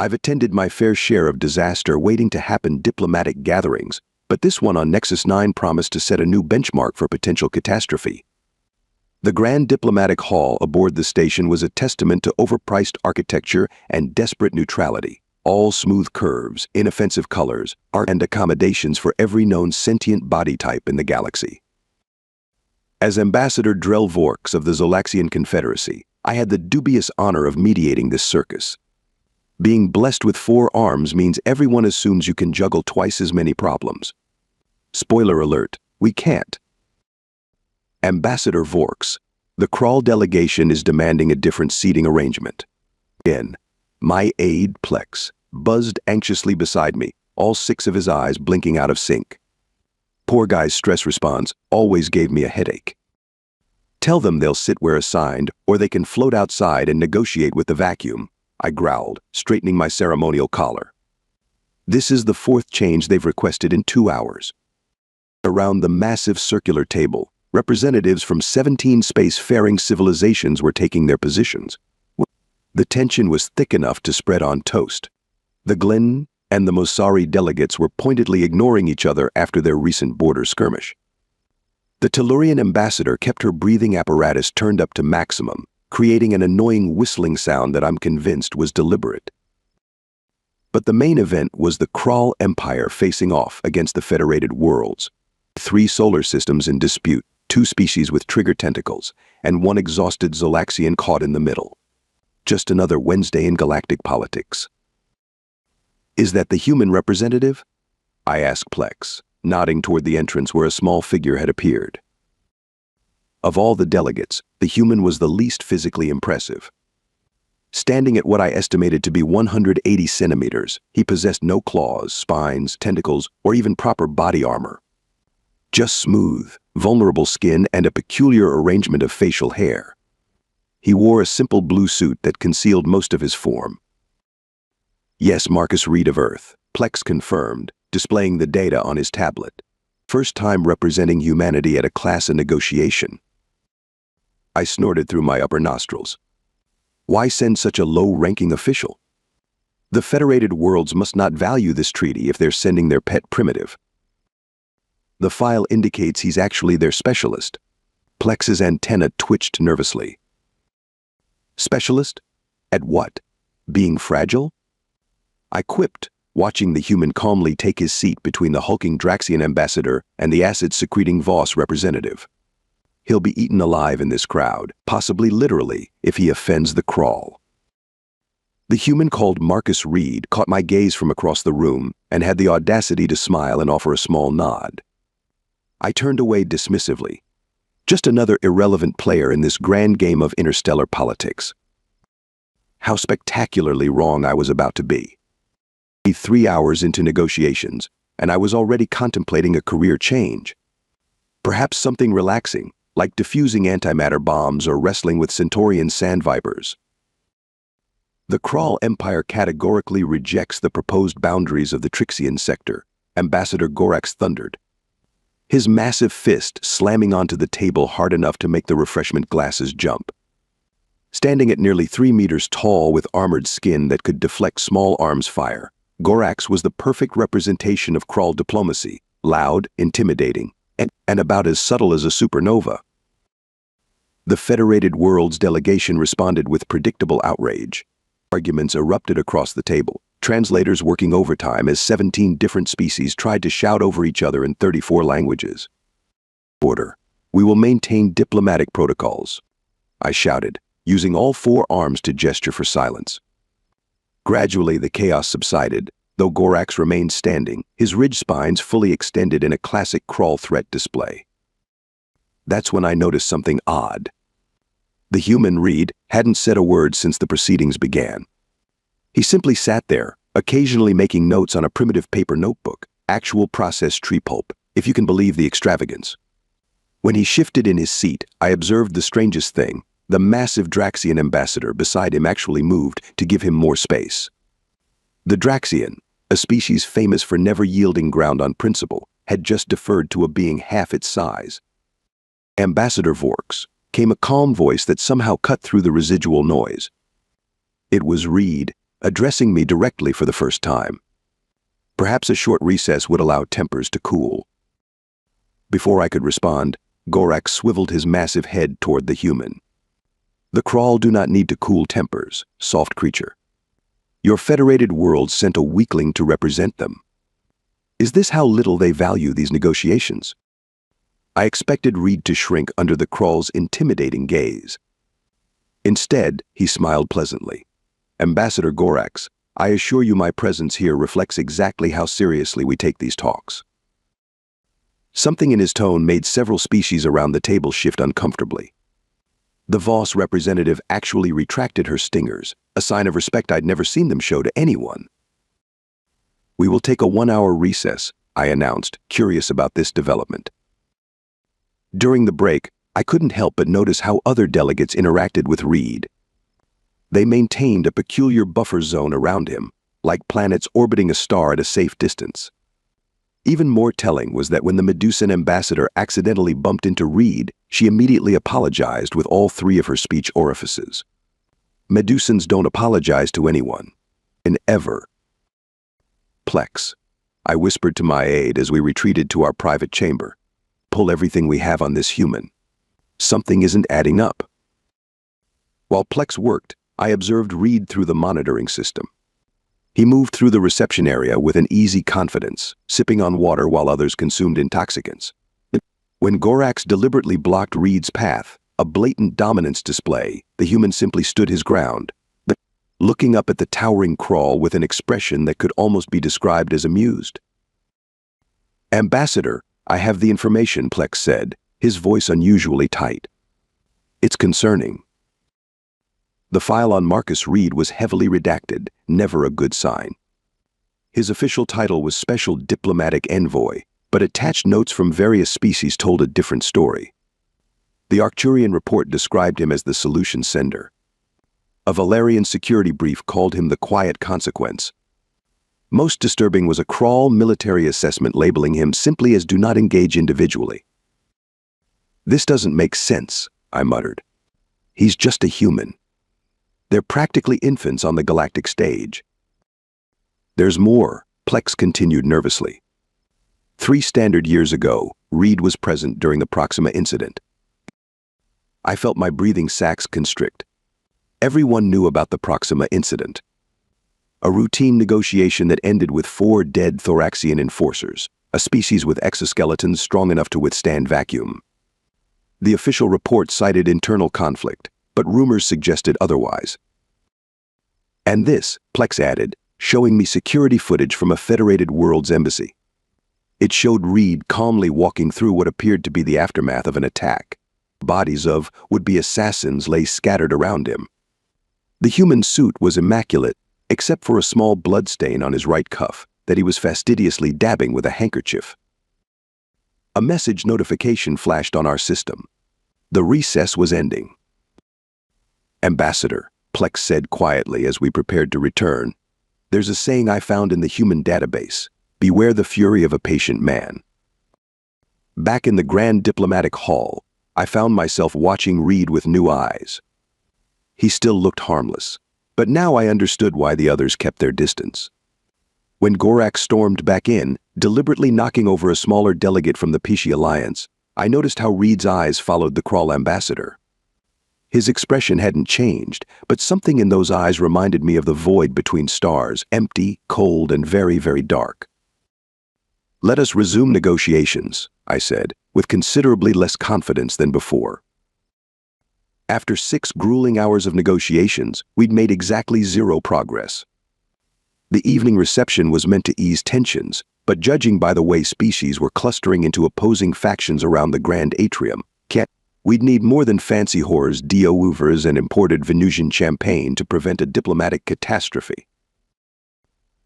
I've attended my fair share of disaster waiting to happen diplomatic gatherings, but this one on Nexus 9 promised to set a new benchmark for potential catastrophe. The Grand Diplomatic Hall aboard the station was a testament to overpriced architecture and desperate neutrality. All smooth curves, inoffensive colors, art and accommodations for every known sentient body type in the galaxy. As Ambassador Drell Vorks of the Zolaxian Confederacy, I had the dubious honor of mediating this circus. Being blessed with 4 arms means everyone assumes you can juggle twice as many problems. Spoiler alert, we can't. Ambassador Vorks, the Kral delegation is demanding a different seating arrangement. Again, my aide Plex buzzed anxiously beside me, all 6 of his eyes blinking out of sync. Poor guy's stress response always gave me a headache. Tell them they'll sit where assigned, or they can float outside and negotiate with the vacuum, I growled, straightening my ceremonial collar. This is the 4th change they've requested in 2 hours. Around the massive circular table, representatives from 17 space-faring civilizations were taking their positions. The tension was thick enough to spread on toast. The Glen and the Mosari delegates were pointedly ignoring each other after their recent border skirmish. The Tellurian ambassador kept her breathing apparatus turned up to maximum, creating an annoying whistling sound that I'm convinced was deliberate. But the main event was the Kral Empire facing off against the Federated Worlds. 3 solar systems in dispute, 2 species with trigger tentacles, and 1 exhausted Zolaxian caught in the middle. Just another Wednesday in galactic politics. Is that the human representative? I asked Plex, nodding toward the entrance where a small figure had appeared. Of all the delegates, the human was the least physically impressive. Standing at what I estimated to be 180 centimeters, he possessed no claws, spines, tentacles, or even proper body armor. Just smooth, vulnerable skin and a peculiar arrangement of facial hair. He wore a simple blue suit that concealed most of his form. Yes, Marcus Reed of Earth, Plex confirmed, displaying the data on his tablet. First time representing humanity at a class of negotiation. I snorted through my upper nostrils. Why send such a low-ranking official? The Federated Worlds must not value this treaty if they're sending their pet primitive. The file indicates he's actually their specialist. Plex's antenna twitched nervously. Specialist? At what? Being fragile? I quipped, watching the human calmly take his seat between the hulking Draxian ambassador and the acid-secreting Voss representative. He'll be eaten alive in this crowd, possibly literally, if he offends the Kral. The human called Marcus Reed caught my gaze from across the room and had the audacity to smile and offer a small nod. I turned away dismissively. Just another irrelevant player in this grand game of interstellar politics. How spectacularly wrong I was about to be. 3 hours into negotiations, and I was already contemplating a career change. Perhaps something relaxing, like defusing antimatter bombs or wrestling with Centaurian sand vipers. The Kral Empire categorically rejects the proposed boundaries of the Trixian sector, Ambassador Gorax thundered. His massive fist slamming onto the table hard enough to make the refreshment glasses jump. Standing at nearly 3 meters tall with armored skin that could deflect small arms fire, Gorax was the perfect representation of Kral diplomacy, loud, intimidating, and about as subtle as a supernova. The Federated Worlds delegation responded with predictable outrage. Arguments erupted across the table, translators working overtime as 17 different species tried to shout over each other in 34 languages. Order. We will maintain diplomatic protocols, I shouted, using all 4 arms to gesture for silence. Gradually the chaos subsided, though Gorax remained standing, his ridge spines fully extended in a classic Kral threat display. That's when I noticed something odd. The human Reed hadn't said a word since the proceedings began. He simply sat there, occasionally making notes on a primitive paper notebook, actual processed tree pulp, if you can believe the extravagance. When he shifted in his seat, I observed the strangest thing. The massive Draxian ambassador beside him actually moved to give him more space. The Draxian, a species famous for never yielding ground on principle, had just deferred to a being half its size. Ambassador Vorks, came a calm voice that somehow cut through the residual noise. It was Reed, addressing me directly for the first time. Perhaps a short recess would allow tempers to cool. Before I could respond, Gorak swiveled his massive head toward the human. The Krall do not need to cool tempers, soft creature. Your federated world sent a weakling to represent them. Is this how little they value these negotiations? I expected Reed to shrink under the Krall's intimidating gaze. Instead, he smiled pleasantly. Ambassador Gorax, I assure you my presence here reflects exactly how seriously we take these talks. Something in his tone made several species around the table shift uncomfortably. The Voss representative actually retracted her stingers, a sign of respect I'd never seen them show to anyone. We will take a 1-hour recess, I announced, curious about this development. During the break, I couldn't help but notice how other delegates interacted with Reed. They maintained a peculiar buffer zone around him, like planets orbiting a star at a safe distance. Even more telling was that when the Medusan ambassador accidentally bumped into Reed, she immediately apologized with all 3 of her speech orifices. Medusans don't apologize to anyone. And ever. Plex, I whispered to my aide as we retreated to our private chamber. Pull everything we have on this human. Something isn't adding up. While Plex worked, I observed Reed through the monitoring system. He moved through the reception area with an easy confidence, sipping on water while others consumed intoxicants. When Gorax deliberately blocked Reed's path, a blatant dominance display, the human simply stood his ground, looking up at the towering Krall with an expression that could almost be described as amused. Ambassador, I have the information, Plex said, his voice unusually tight. It's concerning. The file on Marcus Reed was heavily redacted, never a good sign. His official title was Special Diplomatic Envoy, but attached notes from various species told a different story. The Arcturian report described him as the solution sender. A Valerian security brief called him the quiet consequence. Most disturbing was a Krall military assessment labeling him simply as do not engage individually. This doesn't make sense, I muttered. He's just a human. They're practically infants on the galactic stage. There's more, Plex continued nervously. 3 standard years ago, Reed was present during the Proxima incident. I felt my breathing sacs constrict. Everyone knew about the Proxima incident. A routine negotiation that ended with 4 dead Thoraxian enforcers, a species with exoskeletons strong enough to withstand vacuum. The official report cited internal conflict, but rumors suggested otherwise. And this, Plex added, showing me security footage from a Federated Worlds embassy. It showed Reed calmly walking through what appeared to be the aftermath of an attack. Bodies of would-be assassins lay scattered around him. The human suit was immaculate, except for a small bloodstain on his right cuff that he was fastidiously dabbing with a handkerchief. A message notification flashed on our system. The recess was ending. Ambassador, Plex said quietly as we prepared to return, there's a saying I found in the human database, beware the fury of a patient man. Back in the Grand Diplomatic Hall, I found myself watching Reed with new eyes. He still looked harmless, but now I understood why the others kept their distance. When Gorak stormed back in, deliberately knocking over a smaller delegate from the Pishi Alliance, I noticed how Reed's eyes followed the Krall ambassador. His expression hadn't changed, but something in those eyes reminded me of the void between stars, empty, cold, and very, very dark. Let us resume negotiations, I said, with considerably less confidence than before. After 6 grueling hours of negotiations, we'd made exactly 0 progress. The evening reception was meant to ease tensions, but judging by the way species were clustering into opposing factions around the Grand Atrium, we'd need more than fancy whores, Dio-Woovers, and imported Venusian champagne to prevent a diplomatic catastrophe.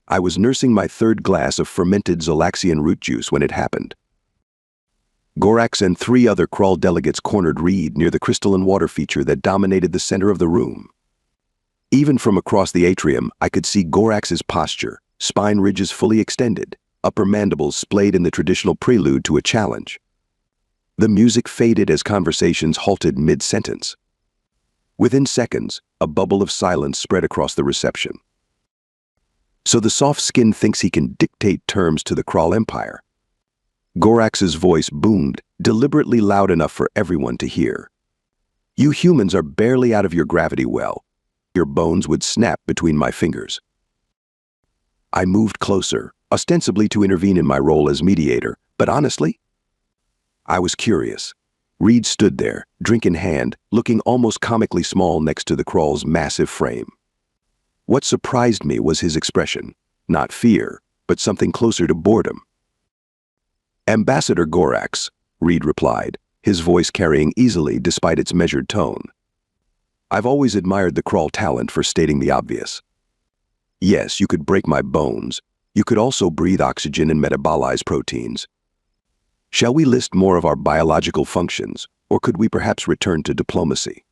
I was nursing my 3rd glass of fermented Zolaxian root juice when it happened. Gorax and 3 other Krall delegates cornered Reed near the crystalline water feature that dominated the center of the room. Even from across the atrium, I could see Gorax's posture, spine ridges fully extended, upper mandibles splayed in the traditional prelude to a challenge. The music faded as conversations halted mid-sentence. Within seconds, a bubble of silence spread across the reception. So the soft skin thinks he can dictate terms to the Kral Empire. Gorax's voice boomed, deliberately loud enough for everyone to hear. You humans are barely out of your gravity well. Your bones would snap between my fingers. I moved closer, ostensibly to intervene in my role as mediator, but honestly, I was curious. Reed stood there, drink in hand, looking almost comically small next to the Kral's massive frame. What surprised me was his expression. Not fear, but something closer to boredom. Ambassador Gorax, Reed replied, his voice carrying easily despite its measured tone. I've always admired the Kral talent for stating the obvious. Yes, you could break my bones. You could also breathe oxygen and metabolize proteins. Shall we list more of our biological functions, or could we perhaps return to diplomacy?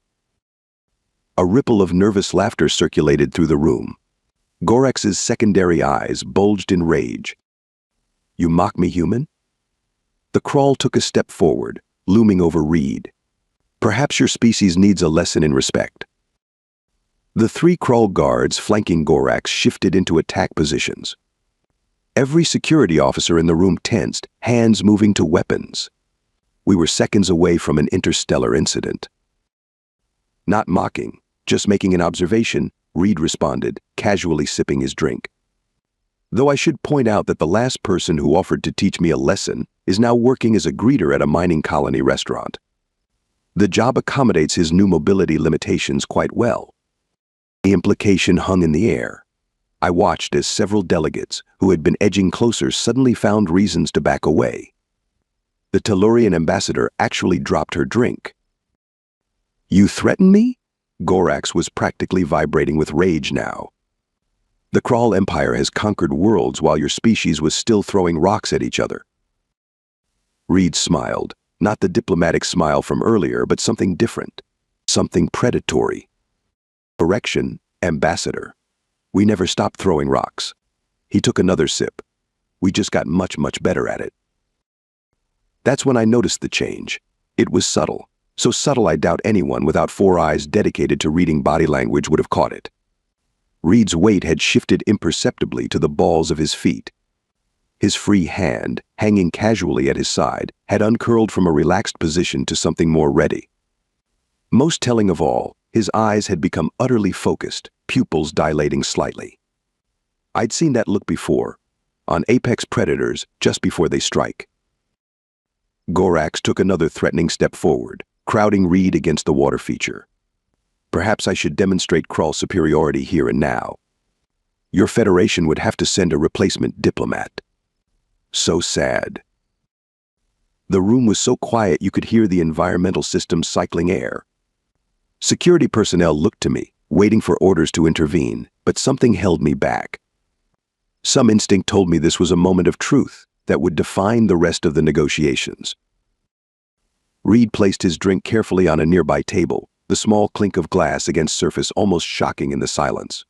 A ripple of nervous laughter circulated through the room. Gorax's secondary eyes bulged in rage. You mock me, human? The Kral took a step forward, looming over Reed. Perhaps your species needs a lesson in respect. The three Kral guards flanking Gorax shifted into attack positions. Every security officer in the room tensed, hands moving to weapons. We were seconds away from an interstellar incident. Not mocking, just making an observation, Reed responded, casually sipping his drink. Though I should point out that the last person who offered to teach me a lesson is now working as a greeter at a mining colony restaurant. The job accommodates his new mobility limitations quite well. The implication hung in the air. I watched as several delegates, who had been edging closer, suddenly found reasons to back away. The Tellurian ambassador actually dropped her drink. You threaten me? Gorax was practically vibrating with rage now. The Kral Empire has conquered worlds while your species was still throwing rocks at each other. Reed smiled, not the diplomatic smile from earlier, but something different, something predatory. Correction, ambassador. We never stopped throwing rocks. He took another sip. We just got much better at it. That's when I noticed the change. It was subtle, so subtle I doubt anyone without 4 eyes dedicated to reading body language would have caught it. Reed's weight had shifted imperceptibly to the balls of his feet. His free hand, hanging casually at his side, had uncurled from a relaxed position to something more ready. Most telling of all, his eyes had become utterly focused, pupils dilating slightly. I'd seen that look before, on apex predators just before they strike. Gorax took another threatening step forward, crowding Reed against the water feature. Perhaps I should demonstrate Kral superiority here and now. Your Federation would have to send a replacement diplomat. So sad. The room was so quiet you could hear the environmental system cycling air. Security personnel looked to me, waiting for orders to intervene, but something held me back. Some instinct told me this was a moment of truth that would define the rest of the negotiations. Reed placed his drink carefully on a nearby table, the small clink of glass against surface almost shocking in the silence.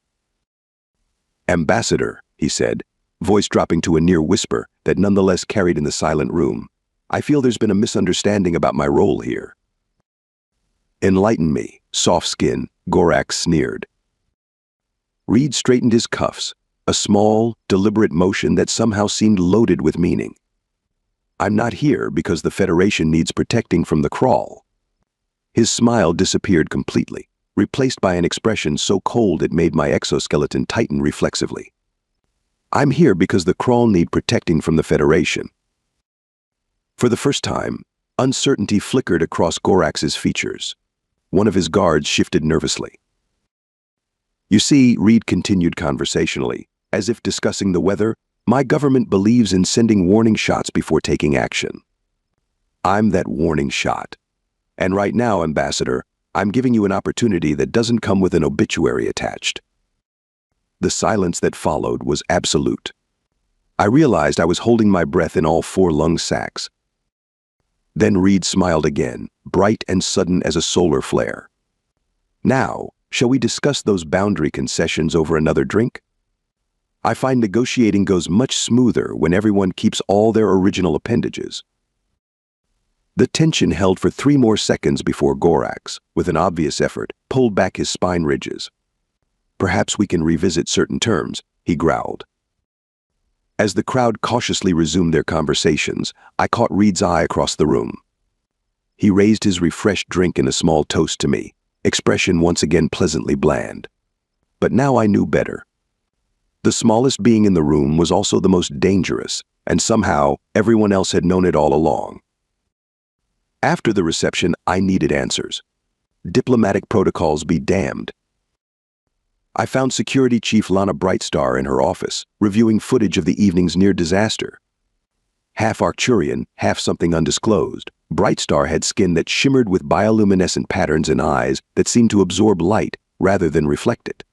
Ambassador, he said, voice dropping to a near whisper that nonetheless carried in the silent room. I feel there's been a misunderstanding about my role here. Enlighten me, soft skin, Gorax sneered. Reed straightened his cuffs, a small, deliberate motion that somehow seemed loaded with meaning. I'm not here because the Federation needs protecting from the Kral. His smile disappeared completely, replaced by an expression so cold it made my exoskeleton tighten reflexively. I'm here because the Kral need protecting from the Federation. For the first time, uncertainty flickered across Gorax's features. One of his guards shifted nervously. You see, Reed continued conversationally, as if discussing the weather, my government believes in sending warning shots before taking action. I'm that warning shot. And right now, Ambassador, I'm giving you an opportunity that doesn't come with an obituary attached. The silence that followed was absolute. I realized I was holding my breath in all 4 lung sacs. Then Reed smiled again, bright and sudden as a solar flare. Now, shall we discuss those boundary concessions over another drink? I find negotiating goes much smoother when everyone keeps all their original appendages. The tension held for 3 more seconds before Gorax, with an obvious effort, pulled back his spine ridges. Perhaps we can revisit certain terms, he growled. As the crowd cautiously resumed their conversations, I caught Reed's eye across the room. He raised his refreshed drink in a small toast to me, expression once again pleasantly bland. But now I knew better. The smallest being in the room was also the most dangerous, and somehow everyone else had known it all along. After the reception, I needed answers. Diplomatic protocols be damned. I found Security Chief Lana Brightstar in her office, reviewing footage of the evening's near disaster. Half Arcturian, half something undisclosed, Brightstar had skin that shimmered with bioluminescent patterns and eyes that seemed to absorb light rather than reflect it.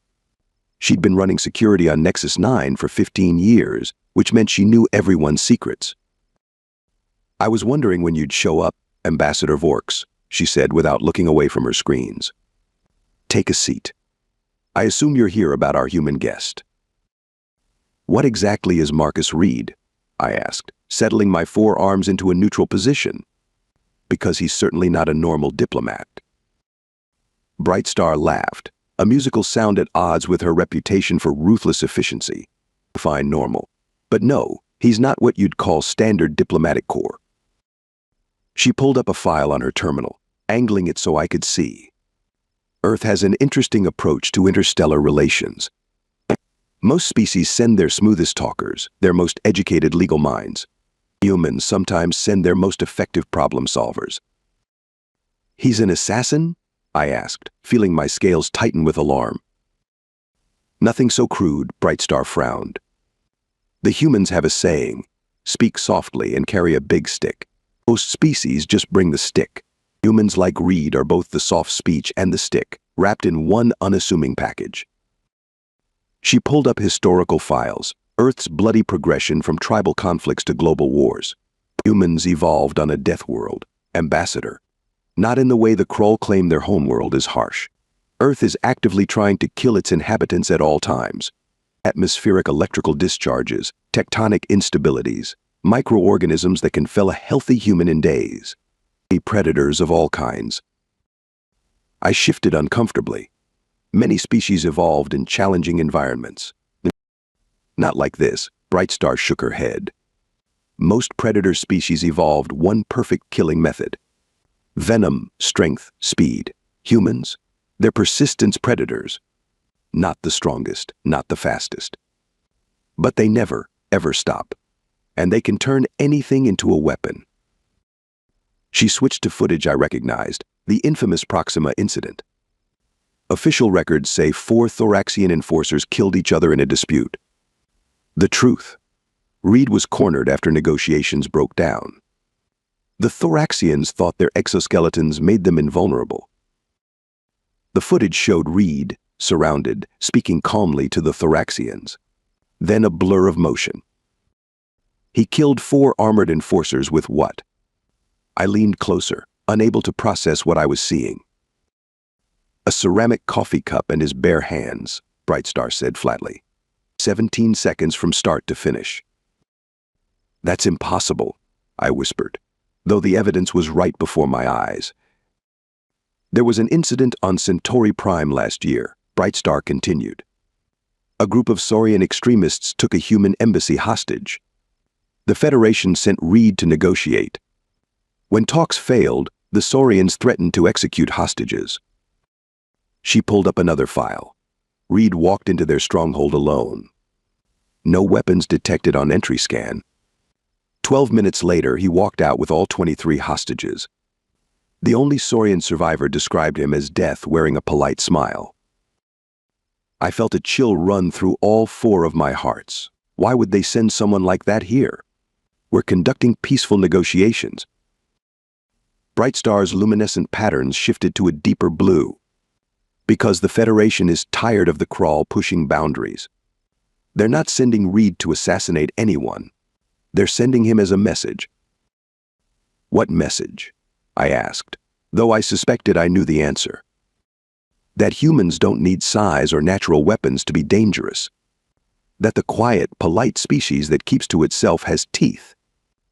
She'd been running security on Nexus 9 for 15 years, which meant she knew everyone's secrets. "I was wondering when you'd show up, Ambassador Vorks," she said without looking away from her screens. "Take a seat. I assume you're here about our human guest." "What exactly is Marcus Reed?" I asked, settling my forearms into a neutral position. "Because he's certainly not a normal diplomat." Brightstar laughed, a musical sound at odds with her reputation for ruthless efficiency. "Fine, normal. But no, he's not what you'd call standard diplomatic corps." She pulled up a file on her terminal, angling it so I could see. "Earth has an interesting approach to interstellar relations. Most species send their smoothest talkers, their most educated legal minds. Humans sometimes send their most effective problem solvers." "He's an assassin?" I asked, feeling my scales tighten with alarm. "Nothing so crude," Brightstar frowned. "The humans have a saying, speak softly and carry a big stick. Most species just bring the stick. Humans like Reed are both the soft speech and the stick, wrapped in one unassuming package." She pulled up historical files, Earth's bloody progression from tribal conflicts to global wars. "Humans evolved on a death world, Ambassador. Not in the way the Krull claim their homeworld is harsh. Earth is actively trying to kill its inhabitants at all times. Atmospheric electrical discharges, tectonic instabilities, microorganisms that can fell a healthy human in days. Predators of all kinds." I shifted uncomfortably. Many species evolved in challenging environments. "Not like this," Brightstar shook her head. "Most predator species evolved one perfect killing method. Venom, strength, speed. Humans, they're persistence predators. Not the strongest, not the fastest. But they never, ever stop. And they can turn anything into a weapon." She switched to footage I recognized, the infamous Proxima incident. Official records say 4 Thoraxian enforcers killed each other in a dispute. The truth: Reed was cornered after negotiations broke down. The Thoraxians thought their exoskeletons made them invulnerable. The footage showed Reed, surrounded, speaking calmly to the Thoraxians. Then a blur of motion. He killed 4 armored enforcers with what? I leaned closer, unable to process what I was seeing. "A ceramic coffee cup and his bare hands," Brightstar said flatly. 17 seconds from start to finish. "That's impossible," I whispered, though the evidence was right before my eyes. "There was an incident on Centauri Prime last year," Brightstar continued. "A group of Saurian extremists took a human embassy hostage. The Federation sent Reed to negotiate. When talks failed, the Saurians threatened to execute hostages." She pulled up another file. Reed walked into their stronghold alone. No weapons detected on entry scan. 12 minutes later, he walked out with all 23 hostages. The only Saurian survivor described him as death wearing a polite smile. I felt a chill run through all 4 of my hearts. Why would they send someone like that here? We're conducting peaceful negotiations. Brightstar's luminescent patterns shifted to a deeper blue. "Because the Federation is tired of the Krull pushing boundaries. They're not sending Reed to assassinate anyone. They're sending him as a message." "What message?" I asked, though I suspected I knew the answer. "That humans don't need size or natural weapons to be dangerous. That the quiet, polite species that keeps to itself has teeth."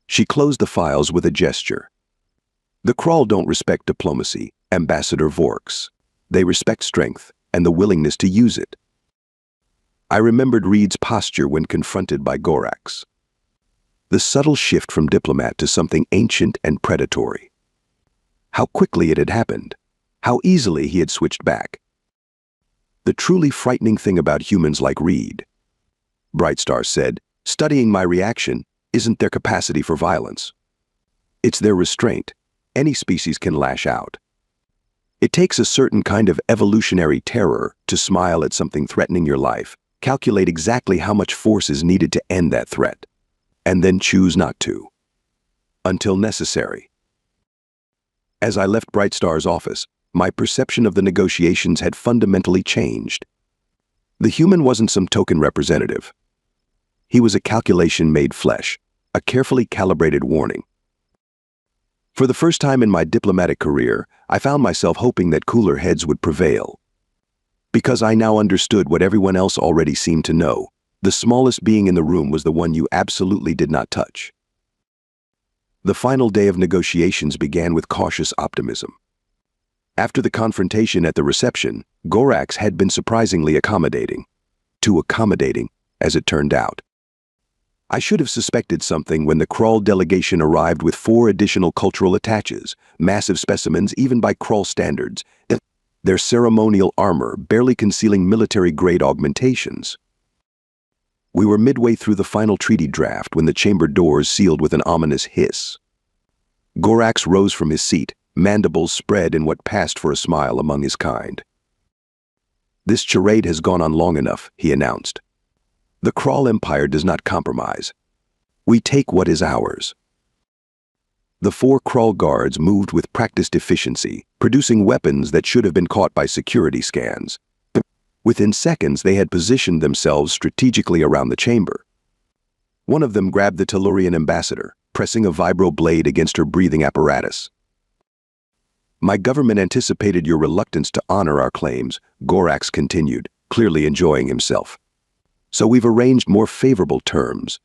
She closed the files with a gesture. "The Krull don't respect diplomacy, Ambassador Vorks. They respect strength and the willingness to use it." I remembered Reed's posture when confronted by Gorax. The subtle shift from diplomat to something ancient and predatory. How quickly it had happened. How easily he had switched back. The truly frightening thing about humans like Reed, Brightstar said, studying my reaction, isn't their capacity for violence. It's their restraint. Any species can lash out. It takes a certain kind of evolutionary terror to smile at something threatening your life, calculate exactly how much force is needed to end that threat, and then choose not to. Until necessary. As I left Brightstar's office, my perception of the negotiations had fundamentally changed. The human wasn't some token representative. He was a calculation made flesh, a carefully calibrated warning. For the first time in my diplomatic career, I found myself hoping that cooler heads would prevail. Because I now understood what everyone else already seemed to know, the smallest being in the room was the one you absolutely did not touch. The final day of negotiations began with cautious optimism. After the confrontation at the reception, Gorax had been surprisingly accommodating. Too accommodating, as it turned out. I should have suspected something when the Krull delegation arrived with 4 additional cultural attaches, massive specimens even by Krull standards, their ceremonial armor barely concealing military-grade augmentations. We were midway through the final treaty draft when the chamber doors sealed with an ominous hiss. Gorax rose from his seat, mandibles spread in what passed for a smile among his kind. "This charade has gone on long enough," he announced. "The Krull Empire does not compromise. We take what is ours." The 4 Krull guards moved with practiced efficiency, producing weapons that should have been caught by security scans. Within seconds, they had positioned themselves strategically around the chamber. One of them grabbed the Tellurian ambassador, pressing a vibro blade against her breathing apparatus. "My government anticipated your reluctance to honor our claims," Gorax continued, clearly enjoying himself. "So we've arranged more favorable terms."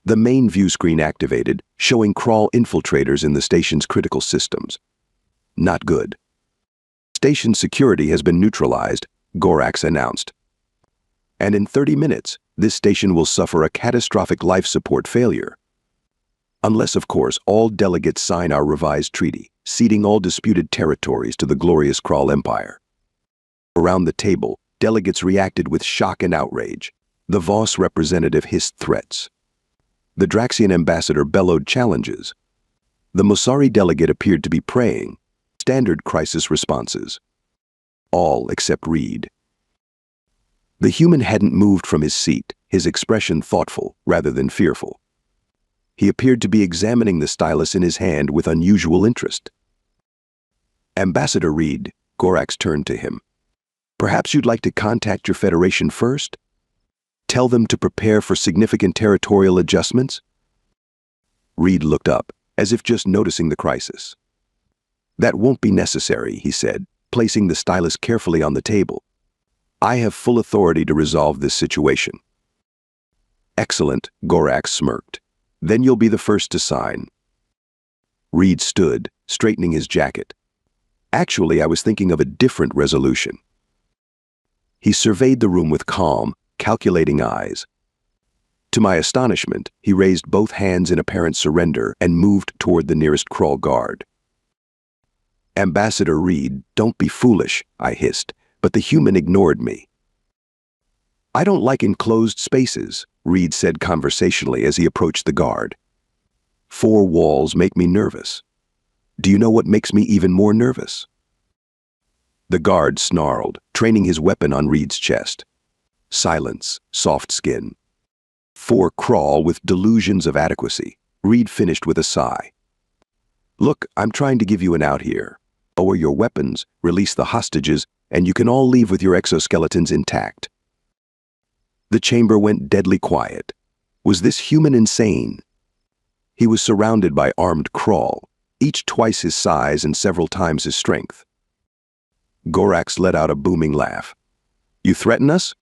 The main view screen activated, showing Krull infiltrators in the station's critical systems. "Not good. Station security has been neutralized," Gorax announced. "And in 30 minutes, this station will suffer a catastrophic life support failure. Unless, of course, all delegates sign our revised treaty, ceding all disputed territories to the glorious Krull Empire." Around the table, delegates reacted with shock and outrage. The Voss representative hissed threats. The Draxian ambassador bellowed challenges. The Mossari delegate appeared to be praying. Standard crisis responses. All except Reed. The human hadn't moved from his seat, his expression thoughtful rather than fearful. He appeared to be examining the stylus in his hand with unusual interest. "Ambassador Reed," Gorax turned to him. "Perhaps you'd like to contact your Federation first? Tell them to prepare for significant territorial adjustments?" Reed looked up, as if just noticing the crisis. "That won't be necessary," he said, placing the stylus carefully on the table. "I have full authority to resolve this situation." "Excellent," Gorax smirked. "Then you'll be the first to sign." Reed stood, straightening his jacket. "Actually, I was thinking of a different resolution." He surveyed the room with calm, calculating eyes. To my astonishment, he raised both hands in apparent surrender and moved toward the nearest Krull guard. "Ambassador Reed, don't be foolish," I hissed, but the human ignored me. "I don't like enclosed spaces," Reed said conversationally as he approached the guard. "4 walls make me nervous. Do you know what makes me even more nervous?" The guard snarled, training his weapon on Reed's chest. Silence, soft skin. 4 Krull with delusions of adequacy, Reed finished with a sigh. "Look, I'm trying to give you an out here. Lower your weapons, release the hostages, and you can all leave with your exoskeletons intact." The chamber went deadly quiet. Was this human insane? He was surrounded by armed Krull, each twice his size and several times his strength. Gorax let out a booming laugh. "You threaten us?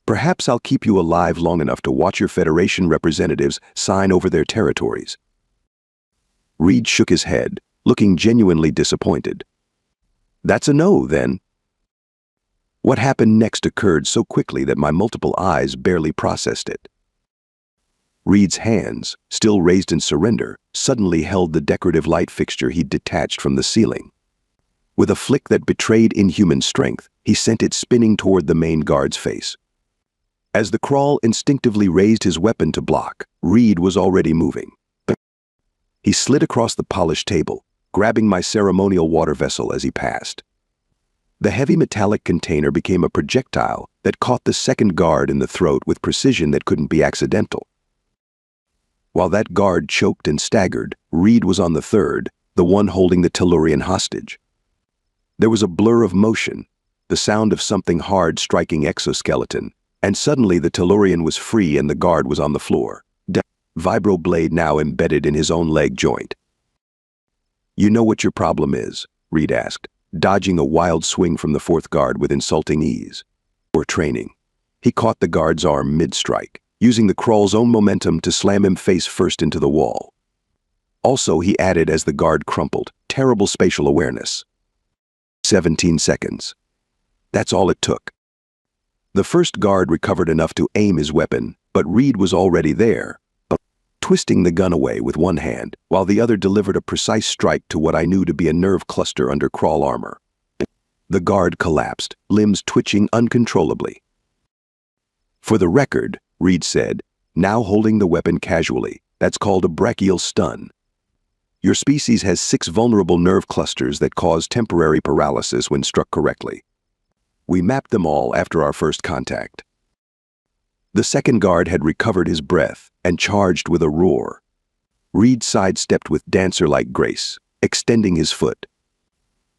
Perhaps I'll keep you alive long enough to watch your Federation representatives sign over their territories." Reed shook his head, looking genuinely disappointed. "That's a no, then." What happened next occurred so quickly that my multiple eyes barely processed it. Reed's hands, still raised in surrender, suddenly held the decorative light fixture he'd detached from the ceiling. With a flick that betrayed inhuman strength, he sent it spinning toward the main guard's face. As the crawl instinctively raised his weapon to block, Reed was already moving. He slid across the polished table, grabbing my ceremonial water vessel as he passed. The heavy metallic container became a projectile that caught the second guard in the throat with precision that couldn't be accidental. While that guard choked and staggered, Reed was on the third, the one holding the Tellurian hostage. There was a blur of motion, the sound of something hard striking exoskeleton, and suddenly the Tellurian was free and the guard was on the floor, vibro blade now embedded in his own leg joint. "You know what your problem is?" Reed asked, dodging a wild swing from the fourth guard with insulting ease. "Or training." He caught the guard's arm mid-strike, using the crawl's own momentum to slam him face first into the wall. Also, he added as the guard crumpled, terrible spatial awareness. 17 seconds. That's all it took. The first guard recovered enough to aim his weapon, but Reed was already there, twisting the gun away with one hand, while the other delivered a precise strike to what I knew to be a nerve cluster under crawl armor. The guard collapsed, limbs twitching uncontrollably. "For the record," Reed said, now holding the weapon casually, "that's called a brachial stun. Your species has 6 vulnerable nerve clusters that cause temporary paralysis when struck correctly. We mapped them all after our first contact." The second guard had recovered his breath and charged with a roar. Reed sidestepped with dancer-like grace, extending his foot.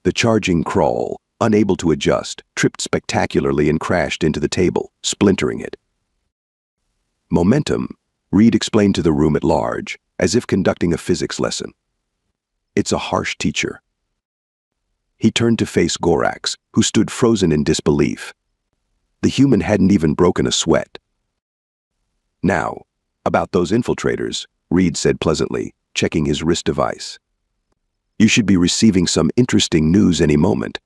The charging crawl, unable to adjust, tripped spectacularly and crashed into the table, splintering it. "Momentum," Reed explained to the room at large, as if conducting a physics lesson. "It's a harsh teacher." He turned to face Gorax, who stood frozen in disbelief. The human hadn't even broken a sweat. "Now, about those infiltrators," Reed said pleasantly, checking his wrist device. "You should be receiving some interesting news any moment."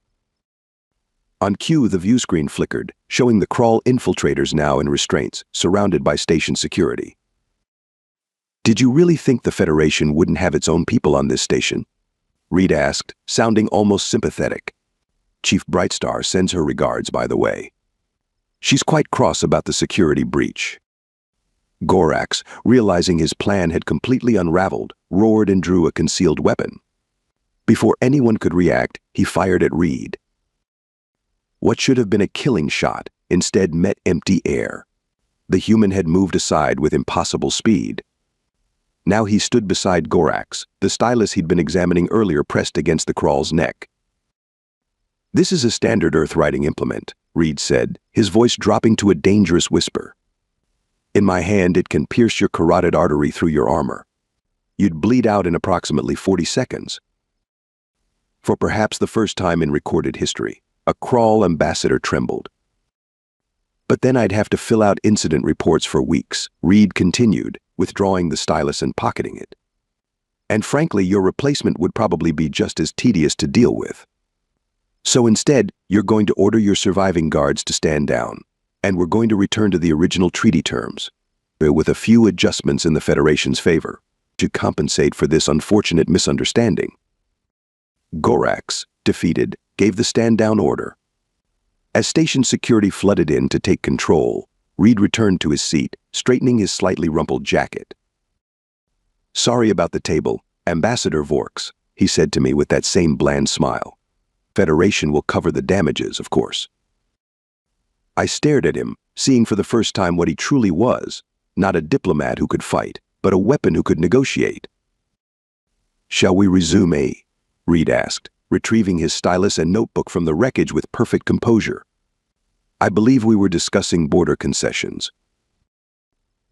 On cue, the view screen flickered, showing the crawl infiltrators now in restraints, surrounded by station security. "Did you really think the Federation wouldn't have its own people on this station?" Reed asked, sounding almost sympathetic. "Chief Brightstar sends her regards, by the way. She's quite cross about the security breach." Gorax, realizing his plan had completely unraveled, roared and drew a concealed weapon. Before anyone could react, he fired at Reed. What should have been a killing shot instead met empty air. The human had moved aside with impossible speed. Now he stood beside Gorax, the stylus he'd been examining earlier pressed against the crawl's neck. "This is a standard Earth writing implement," Reed said, his voice dropping to a dangerous whisper. "In my hand, it can pierce your carotid artery through your armor. You'd bleed out in approximately 40 seconds. For perhaps the first time in recorded history, a crawl ambassador trembled. "But then I'd have to fill out incident reports for weeks," Reed continued, withdrawing the stylus and pocketing it. "And frankly, your replacement would probably be just as tedious to deal with. So instead, you're going to order your surviving guards to stand down, and we're going to return to the original treaty terms, with a few adjustments in the Federation's favor, to compensate for this unfortunate misunderstanding." Gorax, defeated, gave the stand-down order. As station security flooded in to take control, Reed returned to his seat, straightening his slightly rumpled jacket. "Sorry about the table, Ambassador Vorks," he said to me with that same bland smile. "Federation will cover the damages, of course." I stared at him, seeing for the first time what he truly was, not a diplomat who could fight, but a weapon who could negotiate. "Shall we resume?" Reed asked, retrieving his stylus and notebook from the wreckage with perfect composure. "I believe we were discussing border concessions."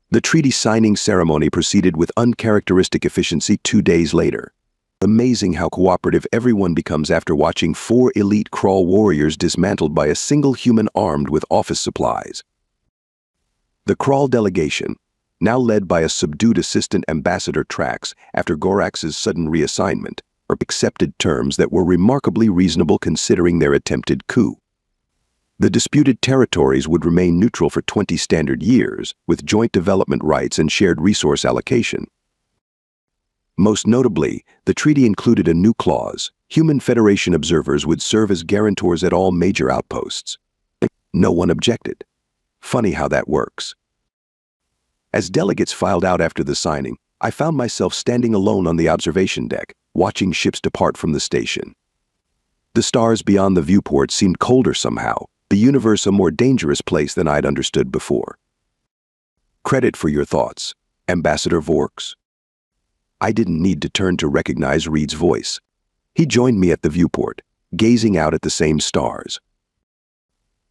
The treaty signing ceremony proceeded with uncharacteristic efficiency 2 days later. Amazing how cooperative everyone becomes after watching 4 elite crawl warriors dismantled by a single human armed with office supplies. The crawl delegation, now led by a subdued assistant ambassador Trax after Gorax's sudden reassignment, accepted terms that were remarkably reasonable considering their attempted coup. The disputed territories would remain neutral for 20 standard years, with joint development rights and shared resource allocation. Most notably, the treaty included a new clause: human Federation observers would serve as guarantors at all major outposts. No one objected. Funny how that works. As delegates filed out after the signing, I found myself standing alone on the observation deck, watching ships depart from the station. The stars beyond the viewport seemed colder somehow, the universe a more dangerous place than I'd understood before. Credit for your thoughts, Ambassador Vorks. I didn't need to turn to recognize Reed's voice. He joined me at the viewport, gazing out at the same stars.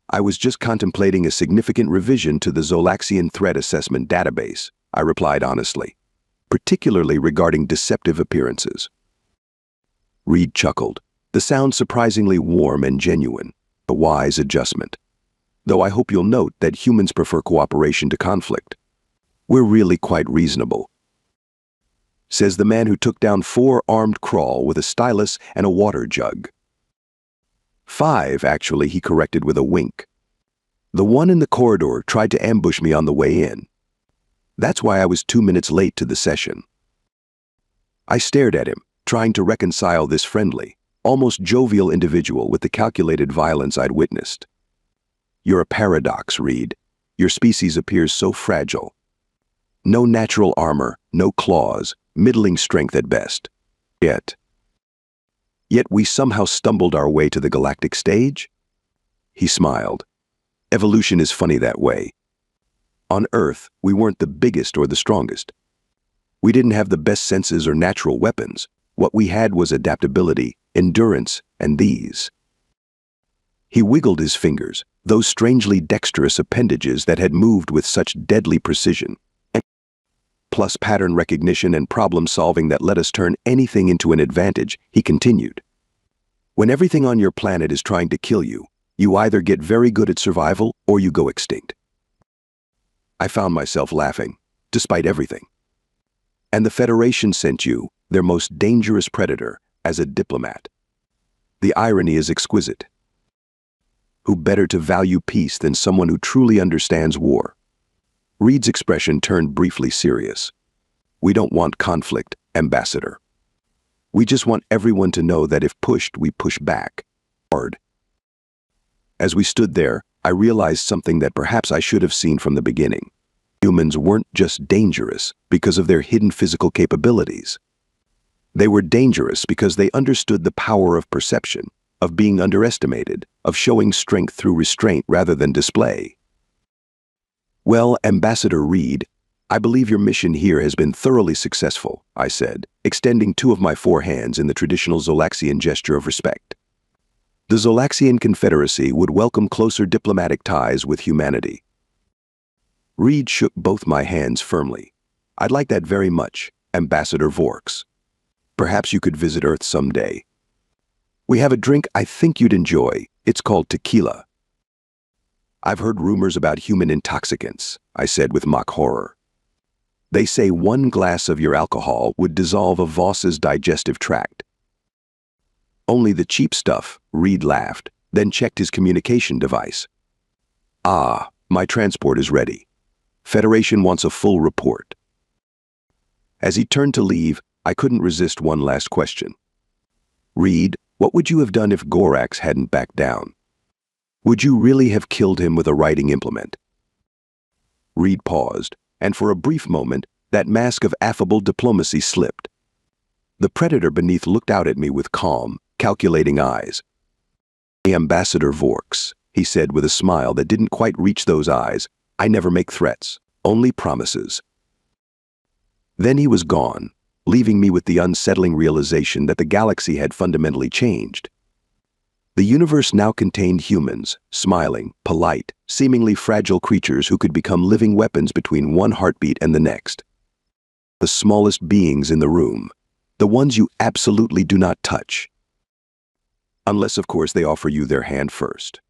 I was just contemplating a significant revision to the Zolaxian Threat Assessment database, I replied honestly, particularly regarding deceptive appearances. Reed chuckled, the sound surprisingly warm and genuine, a wise adjustment. Though I hope you'll note that humans prefer cooperation to conflict. We're really quite reasonable. Says the man who took down 4 armed crawl with a stylus and a water jug. 5, actually, he corrected with a wink. The one in the corridor tried to ambush me on the way in. That's why I was 2 minutes late to the session. I stared at him, trying to reconcile this friendly, almost jovial individual with the calculated violence I'd witnessed. You're a paradox, Reed. Your species appears so fragile. No natural armor, no claws, middling strength at best. Yet we somehow stumbled our way to the galactic stage? He smiled. Evolution is funny that way. On Earth, we weren't the biggest or the strongest. We didn't have the best senses or natural weapons. What we had was adaptability, endurance, and these. He wiggled his fingers, those strangely dexterous appendages that had moved with such deadly precision. Plus pattern recognition and problem-solving that let us turn anything into an advantage, he continued. When everything on your planet is trying to kill you, you either get very good at survival or you go extinct. I found myself laughing, despite everything. And the Federation sent you, their most dangerous predator, as a diplomat. The irony is exquisite. Who better to value peace than someone who truly understands war? Reed's expression turned briefly serious. We don't want conflict, Ambassador. We just want everyone to know that if pushed, we push back. Hard. As we stood there, I realized something that perhaps I should have seen from the beginning. Humans weren't just dangerous because of their hidden physical capabilities. They were dangerous because they understood the power of perception, of being underestimated, of showing strength through restraint rather than display. Well, Ambassador Reed, I believe your mission here has been thoroughly successful, I said, extending 2 of my 4 hands in the traditional Zolaxian gesture of respect. The Zolaxian Confederacy would welcome closer diplomatic ties with humanity. Reed shook both my hands firmly. I'd like that very much, Ambassador Vorks. Perhaps you could visit Earth someday. We have a drink I think you'd enjoy. It's called tequila. I've heard rumors about human intoxicants, I said with mock horror. They say 1 glass of your alcohol would dissolve a Voss's digestive tract. Only the cheap stuff, Reed laughed, then checked his communication device. Ah, my transport is ready. Federation wants a full report. As he turned to leave, I couldn't resist one last question. Reed, what would you have done if Gorax hadn't backed down? Would you really have killed him with a writing implement? Reed paused, and for a brief moment, that mask of affable diplomacy slipped. The predator beneath looked out at me with calm, calculating eyes. Ambassador Vorks, he said with a smile that didn't quite reach those eyes, I never make threats, only promises. Then he was gone, leaving me with the unsettling realization that the galaxy had fundamentally changed. The universe now contained humans, smiling, polite, seemingly fragile creatures who could become living weapons between one heartbeat and the next. The smallest beings in the room, the ones you absolutely do not touch. Unless, of course, they offer you their hand first.